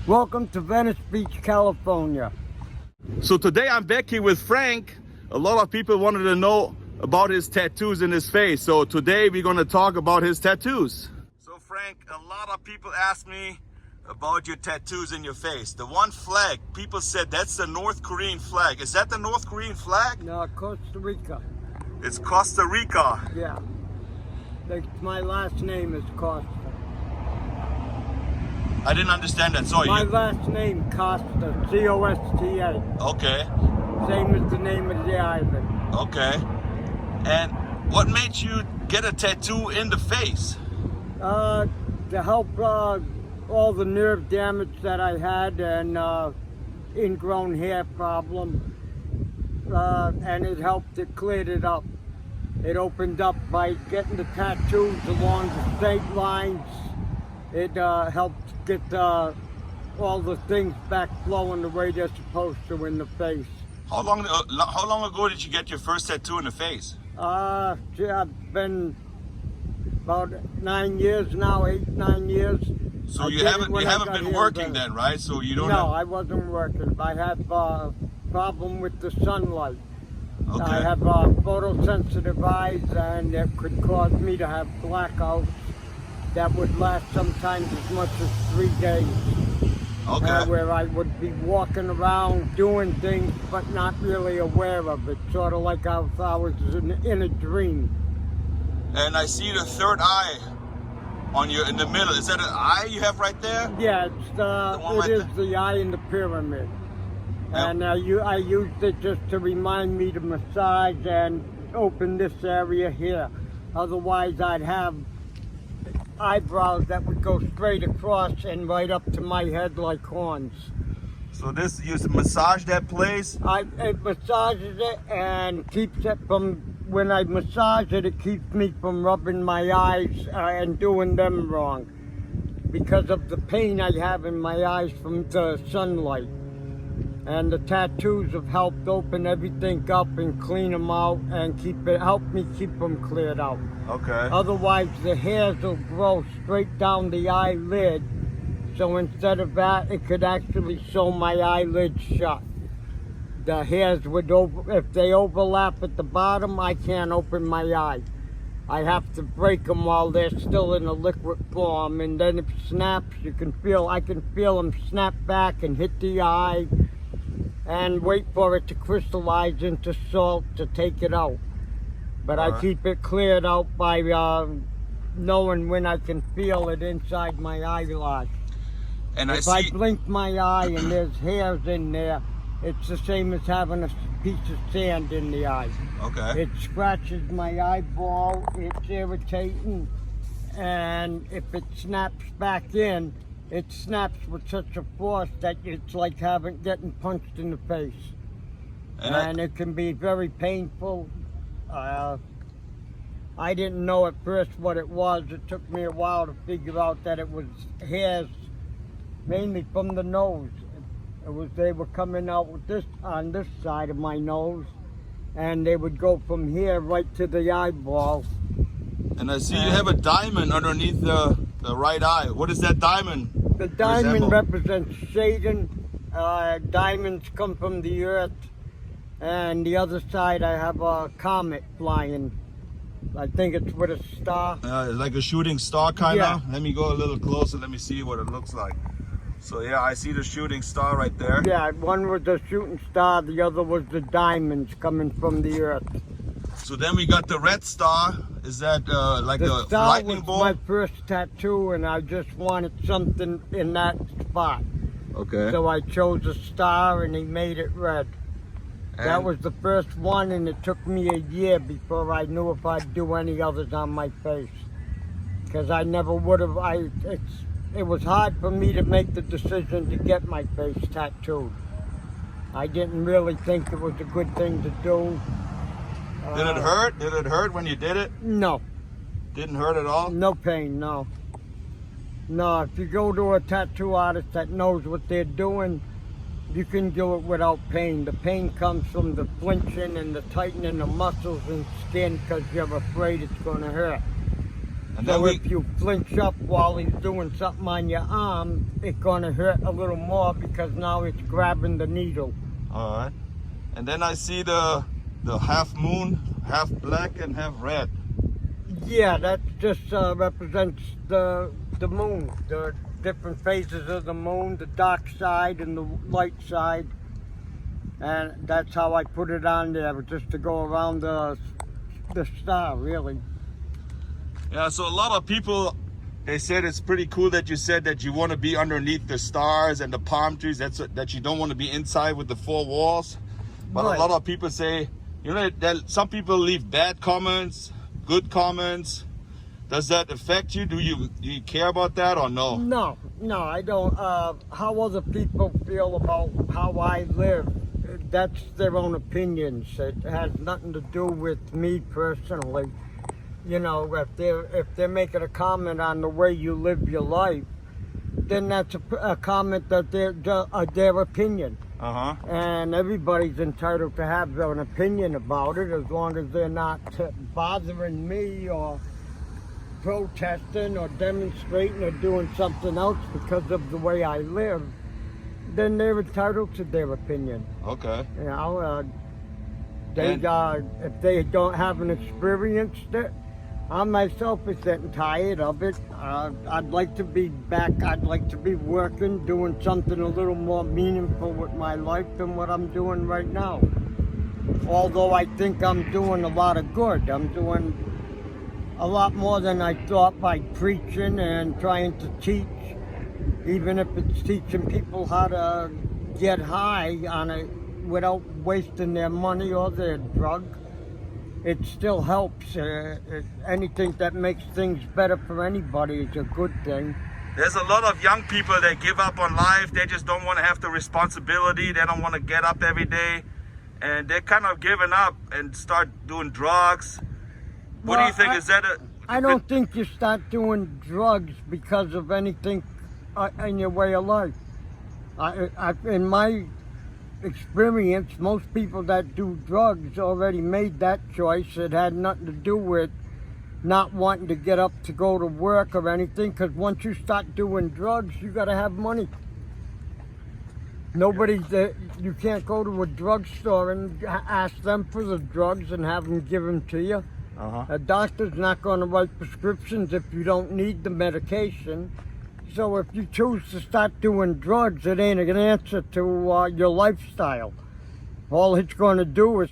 Welcome to Venice Beach, California. So today I'm back here with Frank. A lot of people wanted to know about his tattoos in his face. So today we're going to talk about his tattoos. So Frank, a lot of people ask me about your tattoos in your face. The one flag, people said that's the North Korean flag. Is that the North Korean flag? No, Costa Rica. It's Costa Rica. Yeah. My last name is Costa. I didn't understand that. Sorry. My last name, Costa, C-O-S-T-A. Okay. Same as the name of the island. Okay. And what made you get a tattoo in the face? To help all the nerve damage that I had and ingrown hair problem. And it helped, it cleared it up. It opened up by getting the tattoos along the state lines. It helped get all the things back flowing the way they're supposed to in the face. How long ago did you get your first tattoo in the face? I've been about 9 years now, 8-9 years. So you haven't been working then, right? So you don't. No, I wasn't working. I have a problem with the sunlight. Okay. I have photosensitive eyes, and it could cause me to have blackouts that would last sometimes as much as 3 days. Okay. Where I would be walking around doing things but not really aware of it, sort of like if I was in a dream. And I see the third eye on you in the middle. Is that an eye you have right there? Yeah, it is the eye in the pyramid. Yep. And I used it just to remind me to massage and open this area here. Otherwise, I'd have eyebrows that would go straight across and right up to my head like horns. So this, you massage that place? It massages it and keeps it from, when I massage it, it keeps me from rubbing my eyes and doing them wrong because of the pain I have in my eyes from the sunlight. And the tattoos have helped open everything up and clean them out and help me keep them cleared out. Okay. Otherwise, the hairs will grow straight down the eyelid. So instead of that, it could actually sew my eyelid shut. The hairs would, if they overlap at the bottom, I can't open my eye. I have to break them while they're still in a liquid form. And then if it snaps, I can feel them snap back and hit the eye. And wait for it to crystallize into salt to take it out. But I keep it cleared out by knowing when I can feel it inside my eyelash. And if I blink my eye and there's hairs in there, it's the same as having a piece of sand in the eye. Okay. It scratches my eyeball, it's irritating, and if it snaps back in, it snaps with such a force that it's like getting punched in the face. And it can be very painful. I didn't know at first what it was. It took me a while to figure out that it was hairs, mainly from the nose. They were coming out with on this side of my nose, and they would go from here right to the eyeball. And I see you have a diamond underneath the right eye. What is that diamond? The diamond represents Satan. Diamonds come from the earth. And the other side, I have a comet flying. I think it's with a star. Like a shooting star, kind of? Yeah. Let me go a little closer. Let me see what it looks like. So, yeah, I see the shooting star right there. Yeah, one was the shooting star. The other was the diamonds coming from the earth. So then we got the red star. Is that like a lightning bolt? My first tattoo, and I just wanted something in that spot. Okay. So I chose a star, and he made it red. And that was the first one, and it took me a year before I knew if I'd do any others on my face. Because I never would have. It was hard for me to make the decision to get my face tattooed. I didn't really think it was a good thing to do. Did it hurt? Did it hurt when you did it? No. Didn't hurt at all? No pain, no. No, if you go to a tattoo artist that knows what they're doing, you can do it without pain. The pain comes from the flinching and the tightening of muscles and skin because you're afraid it's going to hurt. And then So if you flinch up while he's doing something on your arm, it's gonna hurt a little more because now it's grabbing the needle. all right. And then I see the half moon, half black and half red. Yeah, that just represents the moon, the different phases of the moon, the dark side and the light side. And that's how I put it on there, just to go around the star, really. Yeah, so a lot of people, they said it's pretty cool that you said that you want to be underneath the stars and the palm trees. That you don't want to be inside with the four walls. But Right. a lot of people say, you know, that some people leave bad comments, good comments. Does that affect you? Do you care about that or no? No, I don't. How other people feel about how I live, that's their own opinions. It has nothing to do with me personally. You know, if they're making a comment on the way you live your life, then that's a comment that their opinion. Uh-huh. And everybody's entitled to have an opinion about it, as long as they're not bothering me or protesting or demonstrating or doing something else because of the way I live. Then they're entitled to their opinion. Okay. You know, if they haven't experienced it, I myself is getting tired of it. I'd like to be back. I'd like to be working, doing something a little more meaningful with my life than what I'm doing right now. Although I think I'm doing a lot of good. I'm doing a lot more than I thought by preaching and trying to teach, even if it's teaching people how to get high on it without wasting their money or their drug. It still helps. Anything that makes things better for anybody is a good thing. There's a lot of young people that give up on life. They just don't want to have the responsibility. They don't want to get up every day. And they're kind of giving up and start doing drugs. What do you think? Is that I don't think you start doing drugs because of anything in your way of life. In my experience, most people that do drugs already made that choice. It had nothing to do with not wanting to get up to go to work or anything, because once you start doing drugs, you got to have money. You can't go to a drugstore and ask them for the drugs and have them give them to you. Uh-huh. A doctor's not going to write prescriptions if you don't need the medication. So if you choose to start doing drugs, it ain't an answer to your lifestyle. All it's going to do is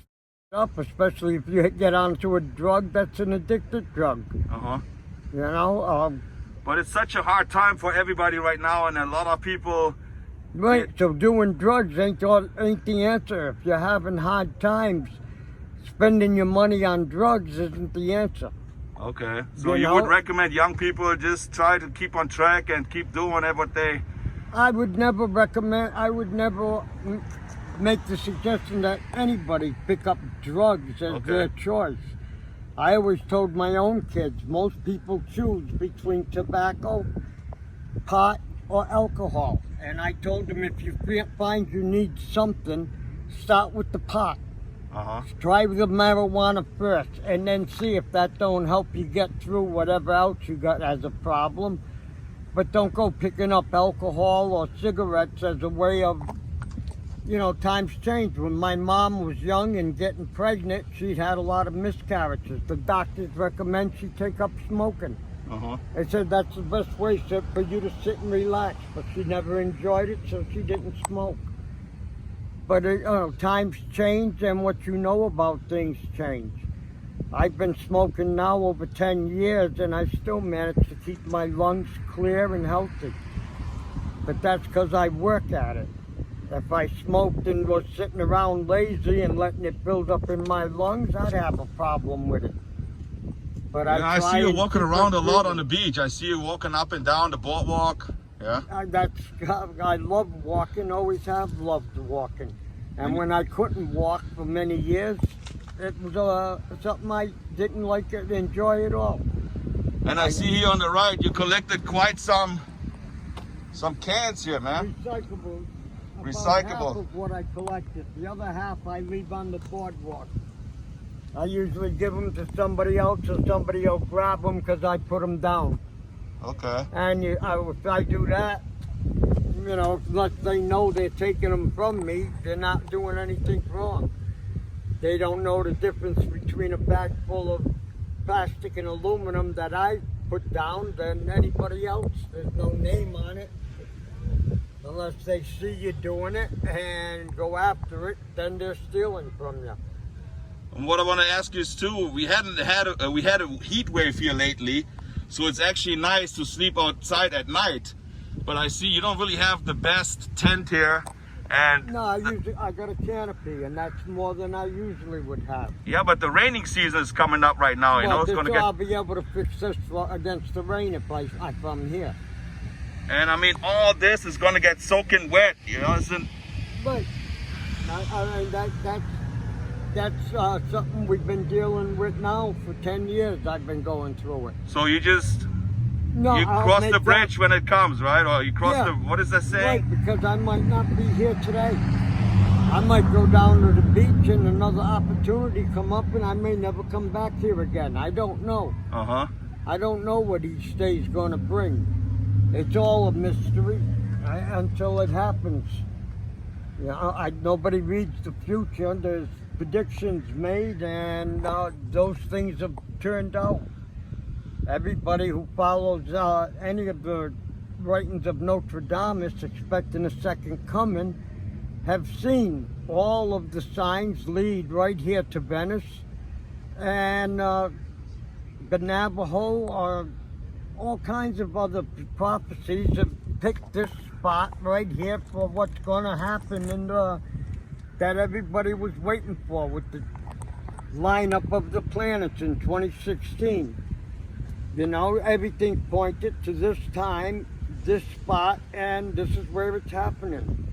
up, especially if you get onto a drug that's an addicted drug. Uh-huh. You know? But it's such a hard time for everybody right now, and a lot of people... Right, so doing drugs ain't the answer. If you're having hard times, spending your money on drugs isn't the answer. Okay, so you would recommend young people just try to keep on track and keep doing what they... I would never make the suggestion that anybody pick up drugs as their choice. I always told my own kids, most people choose between tobacco, pot, or alcohol. And I told them, if you find you need something, start with the pot. Uh-huh. Try the marijuana first, and then see if that don't help you get through whatever else you got as a problem. But don't go picking up alcohol or cigarettes as a way of, times change. When my mom was young and getting pregnant, she'd had a lot of miscarriages. The doctors recommend she take up smoking. Uh-huh. They said that's the best way for you to sit and relax, but she never enjoyed it, so she didn't smoke. But times change, and what you know about things change. I've been smoking now over 10 years, and I still manage to keep my lungs clear and healthy. But that's because I work at it. If I smoked and was sitting around lazy and letting it build up in my lungs, I'd have a problem with it. But I see you walking around a lot on the beach. I see you walking up and down the boardwalk. Yeah. I love walking, always have loved walking. And when I couldn't walk for many years, it was something I didn't enjoy at all. And I see here on the right, you collected quite some cans here, man. Recyclables. Recyclable. About half of what I collected. The other half I leave on the boardwalk. I usually give them to somebody else, or somebody will grab them because I put them down. Okay. And if I do that, you know, unless they know they're taking them from me, they're not doing anything wrong. They don't know the difference between a bag full of plastic and aluminum that I put down than anybody else. There's no name on it. Unless they see you doing it and go after it, then they're stealing from you. And what I want to ask you is too, we had a heat wave here lately, so it's actually nice to sleep outside at night. But I see you don't really have the best tent here, and no, I got a canopy, and that's more than I usually would have. Yeah, but the raining season is coming up right now. You know, it's going to get. I'll be able to fix this against the rain if I'm here. And I mean, all this is going to get soaking wet. You know, isn't? Right. I mean that's something we've been dealing with now for 10 years. I've been going through it. So you just. No, you cross the bridge when it comes, right? Or you cross the, what does that say? Right, because I might not be here today. I might go down to the beach and another opportunity come up and I may never come back here again. I don't know. Uh-huh. I don't know what each day's going to bring. It's all a mystery until it happens. You know, nobody reads the future. There's predictions made and those things have turned out. Everybody who follows any of the writings of Notre Dame is expecting a second coming, have seen all of the signs lead right here to Venice. And the Navajo or all kinds of other prophecies have picked this spot right here for what's going to happen and that everybody was waiting for with the lineup of the planets in 2016. You know, everything pointed to this time, this spot, and this is where it's happening.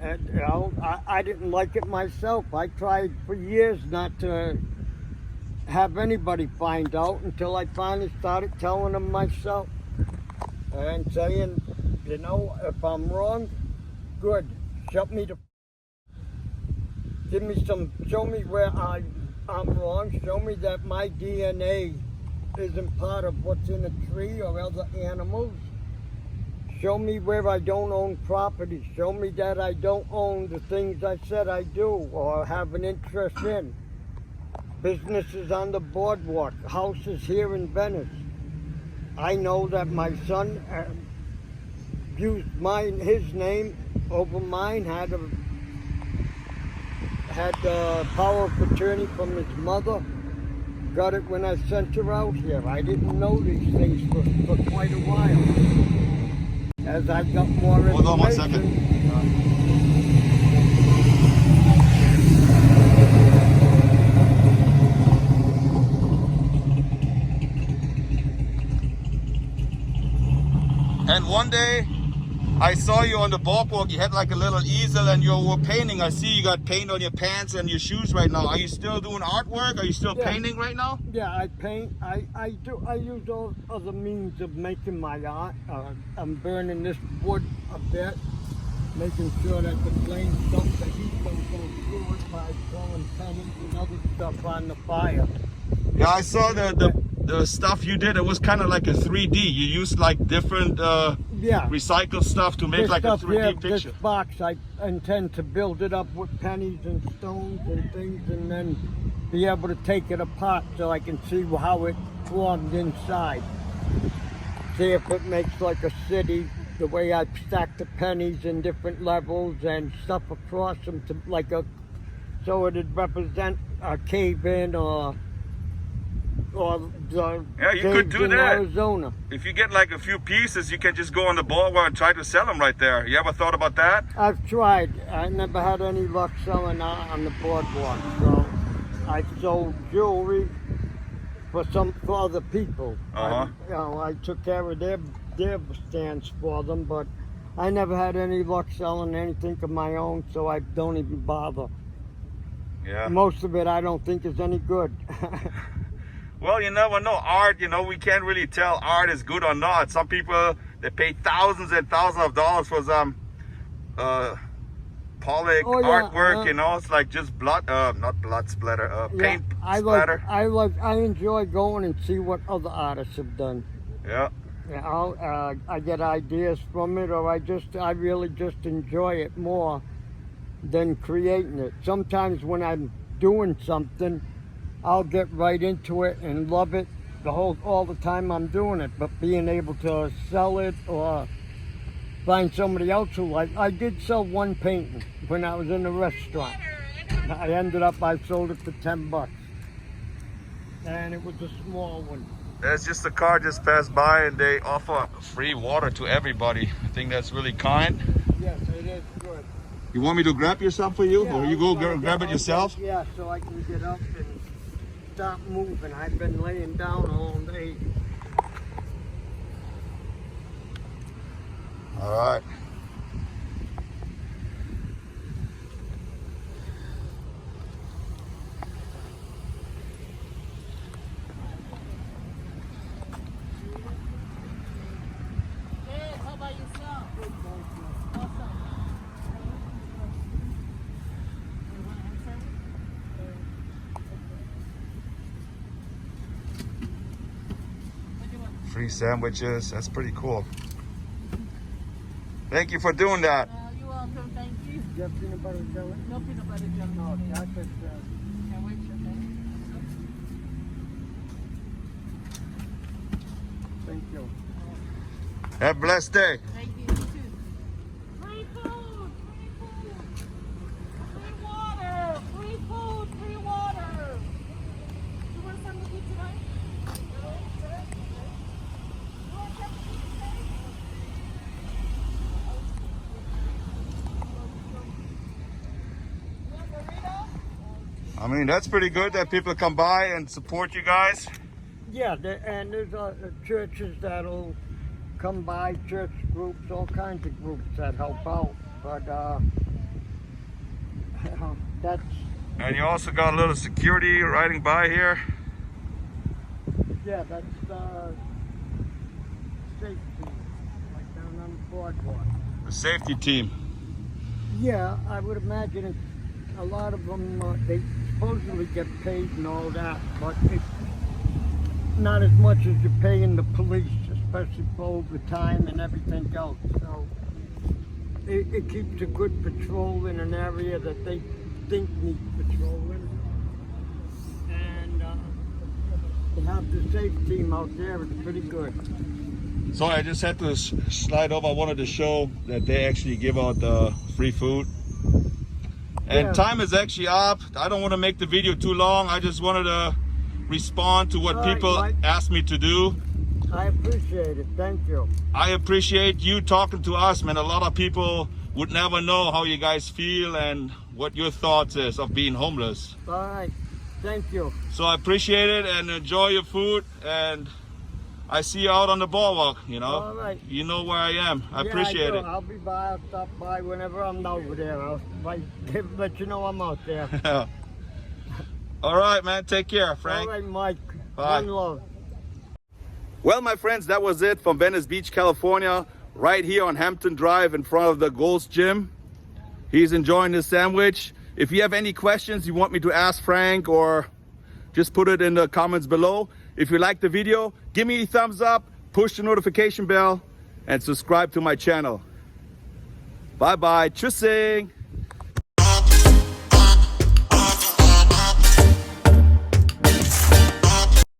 And, you know, I didn't like it myself. I tried for years not to have anybody find out until I finally started telling them myself and saying, you know, if I'm wrong, good. Show me where I'm wrong. Show me that my DNA isn't part of what's in a tree or other animals. Show me where I don't own property. Show me that I don't own the things I said I do or have an interest in. Businesses on the boardwalk, houses here in Venice. I know that my son used his name over mine, had the power of attorney from his mother. Got it when I sent her out here. I didn't know these things for quite a while. As I got more information. Hold on 1 second. And one day, I saw you on the boardwalk. You had like a little easel and you were painting. I see you got paint on your pants and your shoes right now. Are you still doing artwork? Are you still painting right now? Yeah, I paint. I use all other means of making my art. I'm burning this wood a bit, making sure that the flames don't, the heat don't go through it by throwing pennies and other stuff on the fire. Yeah, I saw the stuff you did. It was kind of like a 3D. You used like different recycled stuff to make this like a 3D picture. This box, I intend to build it up with pennies and stones and things and then be able to take it apart so I can see how it formed inside. See if it makes like a city, the way I stack the pennies in different levels and stuff across them to like so it'd represent a cave-in or the yeah, you could do that. Arizona. If you get like a few pieces, you can just go on the boardwalk and try to sell them right there. You ever thought about that? I've tried. I never had any luck selling on the boardwalk. So I sold jewelry for other people. I took care of their stands for them, but I never had any luck selling anything of my own, so I don't even bother. Yeah. Most of it I don't think is any good. Well, you never know. Art, you know, we can't really tell art is good or not. Some people, they pay thousands and thousands of dollars for some Pollock Oh, yeah, artwork, you know, it's like just blood, not blood splatter, paint splatter. I enjoy going and see what other artists have done. Yeah. You know, I get ideas from it, or I really just enjoy it more than creating it. Sometimes when I'm doing something, I'll get right into it and love it all the time I'm doing it. But being able to sell it or find somebody else who I did sell one painting when I was in a restaurant. I sold it for $10, and it was a small one. There's just a car just passed by and they offer free water to everybody. I think that's really kind. Yes, it is good. You want me to grab you some for you, Yeah, or you go grab it yourself? Yeah, so I can get up and stop moving. I've been laying down all day. All right. Free sandwiches, that's pretty cool. Thank you for doing that. You're welcome, thank you. You have peanut butter jelly? No peanut butter jelly. No, that's it. Can wait your Thank you. Have a blessed day. Thank you, you too. Free food, free water, free food, free water. You want something to eat tonight? I mean, that's pretty good that people come by and support you guys. Yeah, and there's churches that'll come by, church groups, all kinds of groups that help out. But that's... And you also got a little security riding by here. Yeah, that's safety, like down on the boardwalk. The safety team. Yeah, I would imagine it's, a lot of them, they supposedly get paid and all that, but it's not as much as you're paying the police, especially for overtime and everything else. So it keeps a good patrol in an area that they think needs patrolling. And to have the safe team out there is pretty good. So I just had to slide over. I wanted to show that they actually give out free food. And Yeah. time is actually up. I don't want to make the video too long. I just wanted to respond to what All right, people Mike. asked me to do. I appreciate it. Thank you. I appreciate you talking to us, man. A lot of people would never know how you guys feel and what your thoughts is of being homeless. All right. Thank you. So I appreciate it and enjoy your food. And I see you out on the boardwalk, you know. All right. You know where I am. I Yeah, appreciate do. it. I'll be by. I'll stop by whenever I'm over there. I'll let you know I'm out there. All right, man. Take care, Frank. All right, Mike. Bye. One love. Well, my friends, that was it from Venice Beach, California, right here on Hampton Drive in front of the Ghost Gym. He's enjoying his sandwich. If you have any questions you want me to ask Frank, or just put it in the comments below. If you like the video, give me a thumbs up, push the notification bell, and subscribe to my channel. Bye-bye. Tschüssing.